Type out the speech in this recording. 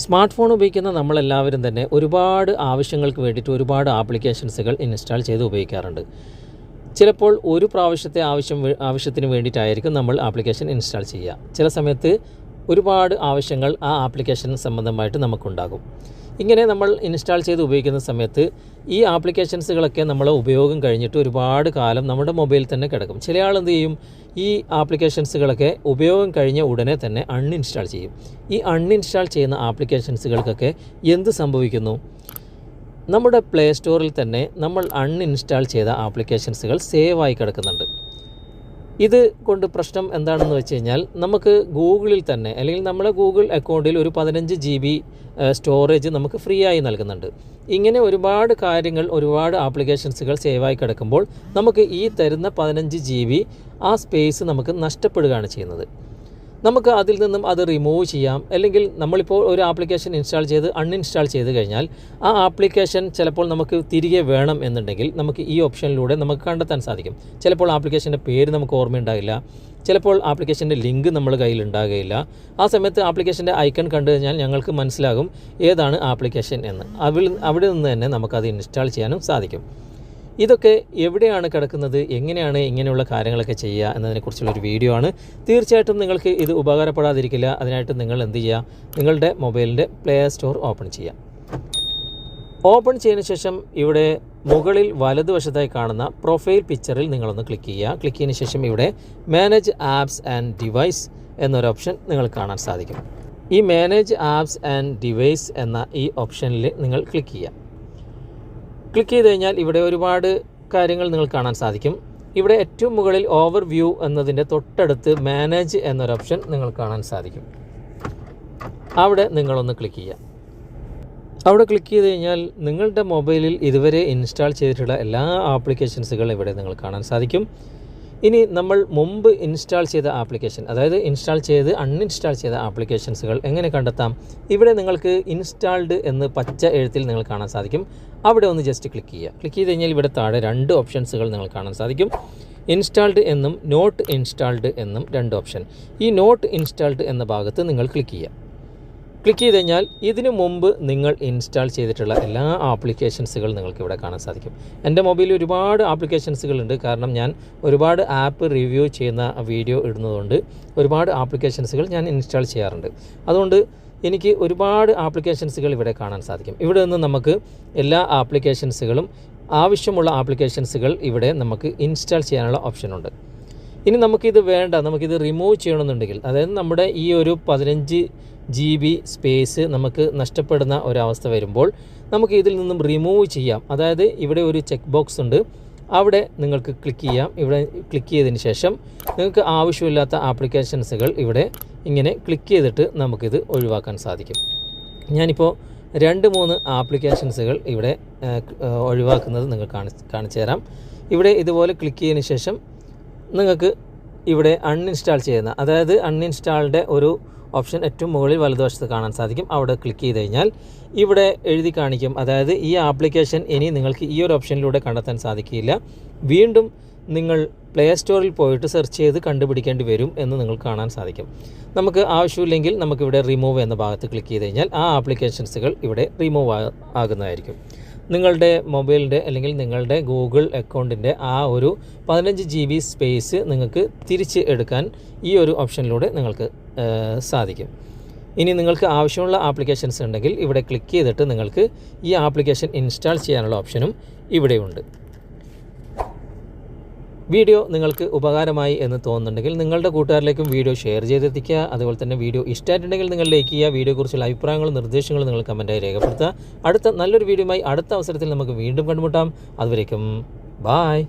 Smart phone ഉപയോഗിക്കുന്ന നമ്മളെല്ലാവരും തന്നെ ഒരുപാട് ആവശ്യങ്ങൾക്ക് വേണ്ടിയിട്ട് ഒരുപാട് ആപ്ലിക്കേഷൻസുകൾ ഇൻസ്റ്റാൾ ചെയ്ത് ഉപയോഗിക്കാറുണ്ട്. ചിലപ്പോൾ ഒരു പ്രാവശ്യത്തെ ആവശ്യത്തിന് വേണ്ടിയിട്ടായിരിക്കും നമ്മൾ ആപ്ലിക്കേഷൻ ഇൻസ്റ്റാൾ ചെയ്യുക. ചില സമയത്ത് ഒരുപാട് ആവശ്യങ്ങൾ ആ ആപ്ലിക്കേഷൻ സംബന്ധമായിട്ട് നമുക്കുണ്ടാകും. ഇങ്ങനെ നമ്മൾ ഇൻസ്റ്റാൾ ചെയ്ത് ഉപയോഗിക്കുന്ന സമയത്ത് ഈ ആപ്ലിക്കേഷൻസുകളൊക്കെ നമ്മളെ ഉപയോഗം കഴിഞ്ഞിട്ട് ഒരുപാട് കാലം നമ്മുടെ മൊബൈലിൽ തന്നെ കിടക്കും. ചില ആൾ എന്ത് ചെയ്യും, ഈ ആപ്ലിക്കേഷൻസുകളൊക്കെ ഉപയോഗം കഴിഞ്ഞ ഉടനെ തന്നെ അൺഇൻസ്റ്റാൾ ചെയ്യും. ഈ അൺഇൻസ്റ്റാൾ ചെയ്യുന്ന ആപ്ലിക്കേഷൻസുകൾക്കൊക്കെ എന്ത് സംഭവിക്കുന്നു? നമ്മുടെ പ്ലേ സ്റ്റോറിൽ തന്നെ നമ്മൾ അൺഇൻസ്റ്റാൾ ചെയ്ത ആപ്ലിക്കേഷൻസുകൾ സേവായി കിടക്കുന്നുണ്ട്. ഇത് കൊണ്ട് പ്രശ്നം എന്താണെന്ന് വെച്ച് കഴിഞ്ഞാൽ, നമുക്ക് ഗൂഗിളിൽ തന്നെ അല്ലെങ്കിൽ നമ്മുടെ ഗൂഗിൾ അക്കൗണ്ടിൽ ഒരു 15 GB സ്റ്റോറേജ് നമുക്ക് ഫ്രീ ആയി നൽകുന്നുണ്ട്. ഇങ്ങനെ ഒരുപാട് കാര്യങ്ങൾ, ഒരുപാട് ആപ്ലിക്കേഷൻസുകൾ സേവായി കിടക്കുമ്പോൾ നമുക്ക് ഈ തരുന്ന 15 GB ആ സ്പേസ് നമുക്ക് നഷ്ടപ്പെടുകയാണ് ചെയ്യുന്നത്. നമുക്ക് അതിൽ നിന്നും അത് റിമൂവ് ചെയ്യാം. അല്ലെങ്കിൽ നമ്മളിപ്പോൾ ഒരു ആപ്ലിക്കേഷൻ ഇൻസ്റ്റാൾ ചെയ്ത് അൺഇൻസ്റ്റാൾ ചെയ്ത് കഴിഞ്ഞാൽ ആ ആപ്ലിക്കേഷൻ ചിലപ്പോൾ നമുക്ക് തിരികെ വേണം എന്നുണ്ടെങ്കിൽ നമുക്ക് ഈ ഓപ്ഷനിലൂടെ നമുക്ക് കണ്ടെത്താൻ സാധിക്കും. ചിലപ്പോൾ ആപ്ലിക്കേഷൻ്റെ പേര് നമുക്ക് ഓർമ്മയുണ്ടാകില്ല, ചിലപ്പോൾ ആപ്ലിക്കേഷൻ്റെ ലിങ്ക് നമ്മുടെ കയ്യിൽ ഉണ്ടാകുകയില്ല. ആ സമയത്ത് ആപ്ലിക്കേഷൻ്റെ ഐക്കൺ കണ്ടു കഴിഞ്ഞാൽ ഞങ്ങൾക്ക് മനസ്സിലാകും ഏതാണ് ആപ്ലിക്കേഷൻ എന്ന്. അവിടെ നിന്ന് തന്നെ നമുക്കത് ഇൻസ്റ്റാൾ ചെയ്യാനും സാധിക്കും. ഇതൊക്കെ എവിടെയാണ് കിടക്കുന്നത്, എങ്ങനെയാണ് ഇങ്ങനെയുള്ള കാര്യങ്ങളൊക്കെ ചെയ്യുക എന്നതിനെക്കുറിച്ചുള്ളൊരു വീഡിയോ ആണ്. തീർച്ചയായിട്ടും നിങ്ങൾക്ക് ഇത് ഉപകാരപ്പെടാതിരിക്കില്ല. അതിനായിട്ട് നിങ്ങൾ എന്ത് ചെയ്യുക, നിങ്ങളുടെ മൊബൈലിൻ്റെ പ്ലേ സ്റ്റോർ ഓപ്പൺ ചെയ്യുക. ഓപ്പൺ ചെയ്തതിന് ശേഷം ഇവിടെ മുകളിൽ വലതുവശത്തായി കാണുന്ന പ്രൊഫൈൽ പിക്ചറിൽ നിങ്ങളൊന്ന് ക്ലിക്ക് ചെയ്യുക. ക്ലിക്ക് ചെയ്തതിന് ശേഷം ഇവിടെ മാനേജ് ആപ്സ് ആൻഡ് ഡിവൈസ് എന്നൊരു ഓപ്ഷൻ നിങ്ങൾ കാണാൻ സാധിക്കും. ഈ മാനേജ് ആപ്സ് ആൻഡ് ഡിവൈസ് എന്ന ഈ ഓപ്ഷനിൽ നിങ്ങൾ ക്ലിക്ക് ചെയ്യുക. ക്ലിക്ക് ചെയ്ത് കഴിഞ്ഞാൽ ഇവിടെ ഒരുപാട് കാര്യങ്ങൾ നിങ്ങൾ കാണാൻ സാധിക്കും. ഇവിടെ ഏറ്റവും മുകളിൽ ഓവർ വ്യൂ എന്നതിൻ്റെ തൊട്ടടുത്ത് മാനേജ് എന്നൊരു ഓപ്ഷൻ നിങ്ങൾ കാണാൻ സാധിക്കും. അവിടെ നിങ്ങളൊന്ന് ക്ലിക്ക് ചെയ്യുക. അവിടെ ക്ലിക്ക് ചെയ്ത് കഴിഞ്ഞാൽ നിങ്ങളുടെ മൊബൈലിൽ ഇതുവരെ ഇൻസ്റ്റാൾ ചെയ്തിട്ടുള്ള എല്ലാ ആപ്ലിക്കേഷൻസുകളും ഇവിടെ നിങ്ങൾ കാണാൻ സാധിക്കും. ഇനി നമ്മൾ മുമ്പ് ഇൻസ്റ്റാൾ ചെയ്ത ആപ്ലിക്കേഷൻ, അതായത് ഇൻസ്റ്റാൾ ചെയ്ത് അൺഇൻസ്റ്റാൾ ചെയ്ത ആപ്ലിക്കേഷൻസുകൾ എങ്ങനെ കണ്ടെത്താം? ഇവിടെ നിങ്ങൾക്ക് ഇൻസ്റ്റാൾഡ് എന്ന് പച്ച എഴുത്തിൽ നിങ്ങൾ കാണാൻ സാധിക്കും. അവിടെ ഒന്ന് ജസ്റ്റ് ക്ലിക്ക് ചെയ്യുക. ക്ലിക്ക് ചെയ്ത് കഴിഞ്ഞാൽ ഇവിടെ താഴെ 2 ഓപ്ഷൻസുകൾ നിങ്ങൾ കാണാൻ സാധിക്കും. ഇൻസ്റ്റാൾഡ് എന്നും നോട്ട് ഇൻസ്റ്റാൾഡ് എന്നും 2 ഓപ്ഷൻ. ഈ നോട്ട് ഇൻസ്റ്റാൾഡ് എന്ന ഭാഗത്ത് നിങ്ങൾ ക്ലിക്ക് ചെയ്യുക. ക്ലിക്ക് ചെയ്ത് കഴിഞ്ഞാൽ ഇതിനു മുമ്പ് നിങ്ങൾ ഇൻസ്റ്റാൾ ചെയ്തിട്ടുള്ള എല്ലാ ആപ്ലിക്കേഷൻസുകൾ നിങ്ങൾക്ക് ഇവിടെ കാണാൻ സാധിക്കും. എൻ്റെ മൊബൈലിൽ ഒരുപാട് ആപ്ലിക്കേഷൻസുകളുണ്ട്. കാരണം ഞാൻ ഒരുപാട് ആപ്പ് റിവ്യൂ ചെയ്യുന്ന വീഡിയോ ഇടുന്നതുകൊണ്ട് ഒരുപാട് ആപ്ലിക്കേഷൻസുകൾ ഞാൻ ഇൻസ്റ്റാൾ ചെയ്യാറുണ്ട്. അതുകൊണ്ട് എനിക്ക് ഒരുപാട് ആപ്ലിക്കേഷൻസുകൾ ഇവിടെ കാണാൻ സാധിക്കും. ഇവിടെ നിന്ന് നമുക്ക് എല്ലാ ആപ്ലിക്കേഷൻസുകളും, ആവശ്യമുള്ള ആപ്ലിക്കേഷൻസുകൾ ഇവിടെ നമുക്ക് ഇൻസ്റ്റാൾ ചെയ്യാനുള്ള ഓപ്ഷനുണ്ട്. ഇനി നമുക്കിത് വേണ്ട, നമുക്കിത് റിമൂവ് ചെയ്യണമെന്നുണ്ടെങ്കിൽ, അതായത് നമ്മുടെ ഈ ഒരു 15 GB സ്പേസ് നമുക്ക് നഷ്ടപ്പെടുന്ന ഒരവസ്ഥ വരുമ്പോൾ നമുക്ക് ഇതിൽ നിന്നും റിമൂവ് ചെയ്യാം. അതായത് ഇവിടെ ഒരു ചെക്ക് ബോക്സ് ഉണ്ട്, അവിടെ നിങ്ങൾക്ക് ക്ലിക്ക് ചെയ്യാം. ഇവിടെ ക്ലിക്ക് ചെയ്തതിന് ശേഷം നിങ്ങൾക്ക് ആവശ്യമില്ലാത്ത ആപ്ലിക്കേഷൻസുകൾ ഇവിടെ ഇങ്ങനെ ക്ലിക്ക് ചെയ്തിട്ട് നമുക്കിത് ഒഴിവാക്കാൻ സാധിക്കും. ഞാനിപ്പോൾ 2-3 ആപ്ലിക്കേഷൻസുകൾ ഇവിടെ ഒഴിവാക്കുന്നത് നിങ്ങൾ കാണിച്ചു തരാം. ഇവിടെ ഇതുപോലെ ക്ലിക്ക് ചെയ്തതിന് ശേഷം നിങ്ങൾക്ക് ഇവിടെ അൺഇൻസ്റ്റാൾ ചെയ്യുന്ന, അതായത് അൺഇൻസ്റ്റാൾഡ് ഒരു ഓപ്ഷൻ ഏറ്റവും മുകളിൽ വലതുവശത്ത് കാണാൻ സാധിക്കും. അവിടെ ക്ലിക്ക് ചെയ്ത് കഴിഞ്ഞാൽ ഇവിടെ എഴുതി കാണിക്കും, അതായത് ഈ ആപ്ലിക്കേഷൻ ഇനി നിങ്ങൾക്ക് ഈ ഒരു ഓപ്ഷനിലൂടെ കണ്ടെത്താൻ സാധിക്കില്ല, വീണ്ടും നിങ്ങൾ പ്ലേ സ്റ്റോറിൽ പോയിട്ട് സെർച്ച് ചെയ്ത് കണ്ടുപിടിക്കേണ്ടി വരും എന്ന് നിങ്ങൾക്ക് കാണാൻ സാധിക്കും. നമുക്ക് ആവശ്യമില്ലെങ്കിൽ നമുക്കിവിടെ റിമൂവ് എന്ന ഭാഗത്ത് ക്ലിക്ക് ചെയ്ത് കഴിഞ്ഞാൽ ആ ആപ്ലിക്കേഷൻസുകൾ ഇവിടെ റിമൂവ് ആകുന്നതായിരിക്കും. നിങ്ങളുടെ മൊബൈലിൻ്റെ അല്ലെങ്കിൽ നിങ്ങളുടെ ഗൂഗിൾ അക്കൗണ്ടിൻ്റെ ആ ഒരു 15 GB സ്പേസ് നിങ്ങൾക്ക് തിരിച്ച് എടുക്കാൻ ഈ ഒരു ഓപ്ഷനിലൂടെ നിങ്ങൾക്ക് സാധിക്കും. ഇനി നിങ്ങൾക്ക് ആവശ്യമുള്ള ആപ്ലിക്കേഷൻസ് ഉണ്ടെങ്കിൽ ഇവിടെ ക്ലിക്ക് ചെയ്തിട്ട് നിങ്ങൾക്ക് ഈ ആപ്ലിക്കേഷൻ ഇൻസ്റ്റാൾ ചെയ്യാനുള്ള ഓപ്ഷനും ഇവിടെയുണ്ട്. വീഡിയോ നിങ്ങൾക്ക് ഉപകാരമായി എന്ന് തോന്നുന്നുണ്ടെങ്കിൽ നിങ്ങളുടെ കൂട്ടുകാരിലേക്കും വീഡിയോ ഷെയർ ചെയ്തെത്തിക്കുക. അതുപോലെ തന്നെ വീഡിയോ ഇഷ്ടമായിട്ടുണ്ടെങ്കിൽ നിങ്ങൾ ലൈക്ക് ചെയ്യുക. വീഡിയോയെക്കുറിച്ചുള്ള അഭിപ്രായങ്ങളും നിർദ്ദേശങ്ങളും നിങ്ങൾ കമൻറ്റായി രേഖപ്പെടുത്തുക. അടുത്ത നല്ലൊരു വീഡിയോയുമായി അടുത്ത അവസരത്തിൽ നമുക്ക് വീണ്ടും കണ്ടുമുട്ടാം. അതുവരേക്കും ബായ്.